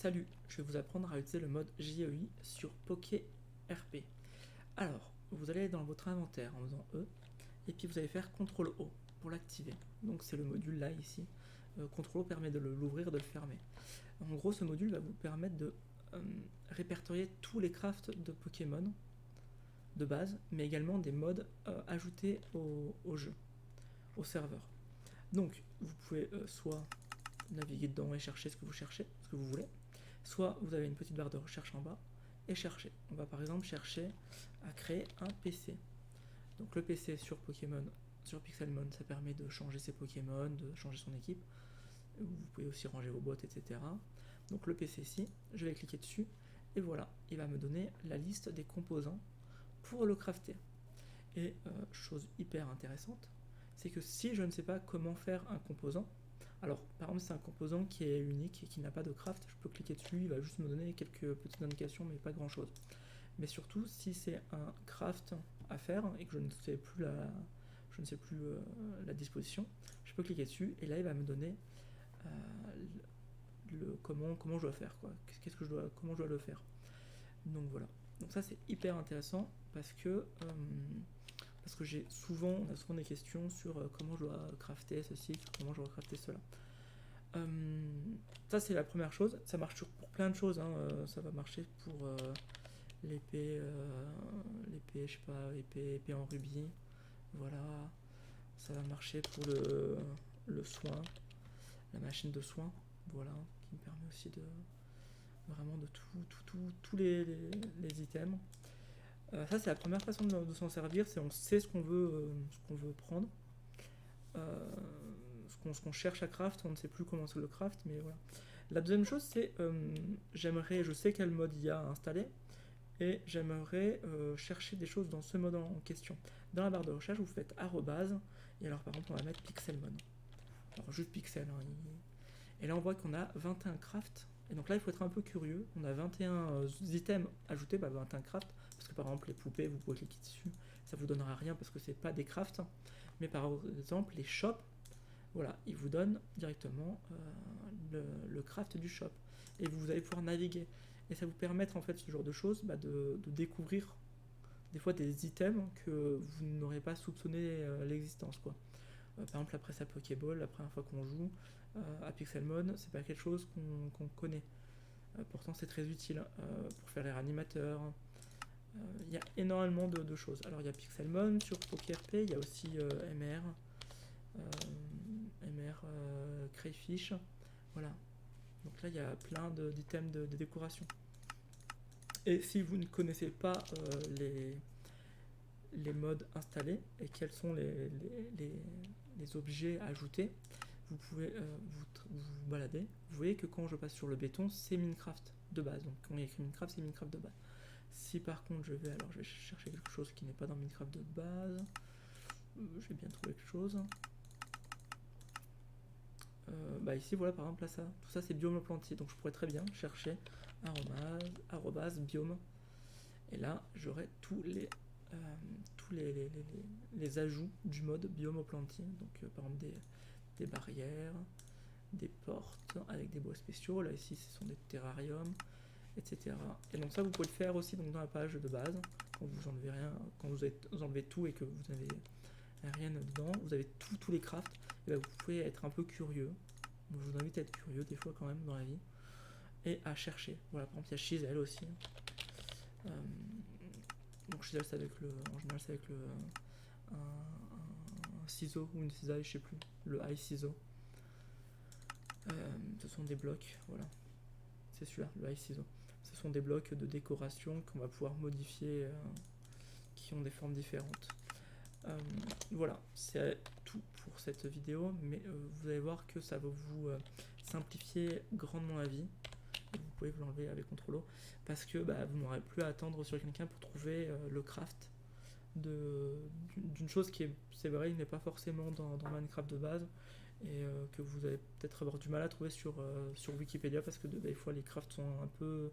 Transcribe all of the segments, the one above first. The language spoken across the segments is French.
Salut, je vais vous apprendre à utiliser le mode JEI sur PokéRP. Alors, vous allez dans votre inventaire en faisant E, et puis vous allez faire CTRL O pour l'activer. Donc c'est le module là ici. CTRL O permet de l'ouvrir et de le fermer. En gros, ce module va vous permettre de répertorier tous les crafts de Pokémon de base, mais également des modes ajoutés au jeu, au serveur. Donc, vous pouvez soit naviguer dedans et chercher ce que vous cherchez, ce que vous voulez, soit vous avez une petite barre de recherche en bas et chercher. On va par exemple chercher à créer un PC. Donc le PC sur Pokémon, sur Pixelmon, ça permet de changer ses Pokémon, de changer son équipe. Vous pouvez aussi ranger vos bots, etc. Donc le PC ici, je vais cliquer dessus et voilà, il va me donner la liste des composants pour le crafter. Et chose hyper intéressante, c'est que si je ne sais pas comment faire un composant, alors par exemple c'est un composant qui est unique et qui n'a pas de craft, je peux cliquer dessus, il va juste me donner quelques petites indications mais pas grand chose. Mais surtout si c'est un craft à faire et que je ne sais plus la disposition, je peux cliquer dessus et là il va me donner comment je dois faire, quoi. Comment je dois le faire. Donc voilà. Donc ça c'est hyper intéressant parce que on a souvent des questions sur comment je dois crafter ceci, comment je dois crafter cela. Ça c'est la première chose, ça marche pour plein de choses, hein. Ça va marcher pour l'épée, je sais pas, épée en rubis, voilà. Ça va marcher pour le soin, la machine de soin, voilà, qui me permet aussi de vraiment de tous les items. Ça c'est la première façon de s'en servir, c'est on sait ce qu'on veut prendre, ce qu'on cherche à craft, on ne sait plus comment c'est le craft, mais voilà. La deuxième chose c'est je sais quel mode il y a à installer et j'aimerais chercher des choses dans ce mode en question. Dans la barre de recherche vous faites arrobase et alors par exemple on va mettre Pixelmon, alors juste pixel, hein, et là on voit qu'on a 21 crafts. Et donc là il faut être un peu curieux, on a 21 items ajoutés, 21 crafts, parce que par exemple les poupées vous pouvez cliquer dessus, ça vous donnera rien parce que c'est pas des crafts, mais par exemple les shops, voilà, ils vous donnent directement le craft du shop, et vous allez pouvoir naviguer, et ça vous permettre en fait ce genre de choses, de découvrir des fois des items que vous n'aurez pas soupçonné l'existence, quoi. Par exemple après sa Pokéball, la première fois qu'on joue à Pixelmon, c'est pas quelque chose qu'on connaît. Pourtant c'est très utile pour faire les réanimateurs. Il y a énormément de choses. Alors il y a Pixelmon sur PokéRP, il y a aussi MR, Crayfish, voilà. Donc là il y a plein d'items de décoration. Et si vous ne connaissez pas les modes installés et quels sont les objets ajoutés, vous pouvez vous balader. Vous voyez que quand je passe sur le béton, c'est Minecraft de base. Donc quand il y a écrit Minecraft, c'est Minecraft de base. Si par contre je vais chercher quelque chose qui n'est pas dans Minecraft de base, je vais bien trouver quelque chose. Ici voilà par exemple là tout ça c'est biome plantier, donc je pourrais très bien chercher arrobase biome, et là j'aurai tous les ajouts du mode biome plantier, donc par exemple des barrières, des portes avec des bois spéciaux, là ici ce sont des terrariums, etc. Et donc ça vous pouvez le faire aussi donc, dans la page de base, quand vous enlevez rien, quand vous enlevez tout et que vous n'avez rien dedans, vous avez tous les crafts, et vous pouvez être un peu curieux. Donc je vous invite à être curieux des fois quand même dans la vie, et à chercher. Voilà, par exemple il y a Chisel aussi. Donc Chisel c'est en général c'est avec un ciseau ou une cisaille, je sais plus, le high ciseau. Ce sont des blocs, voilà. C'est celui-là, le high ciseau. Ce sont des blocs de décoration qu'on va pouvoir modifier, qui ont des formes différentes. Voilà, c'est tout pour cette vidéo, mais vous allez voir que ça va vous simplifier grandement la vie. Et vous pouvez vous l'enlever avec CTRL O, parce que vous n'aurez plus à attendre sur quelqu'un pour trouver le craft d'une chose qui est, c'est vrai, n'est pas forcément dans Minecraft de base, et que vous allez peut-être avoir du mal à trouver sur Wikipédia, parce que des fois les crafts sont un peu...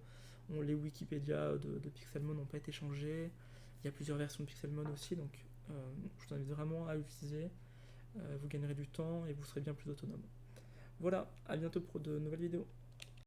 les Wikipédia de Pixelmon n'ont pas été changés, il y a plusieurs versions de Pixelmon aussi, donc je vous invite vraiment à l'utiliser, vous gagnerez du temps et vous serez bien plus autonome. Voilà, à bientôt pour de nouvelles vidéos.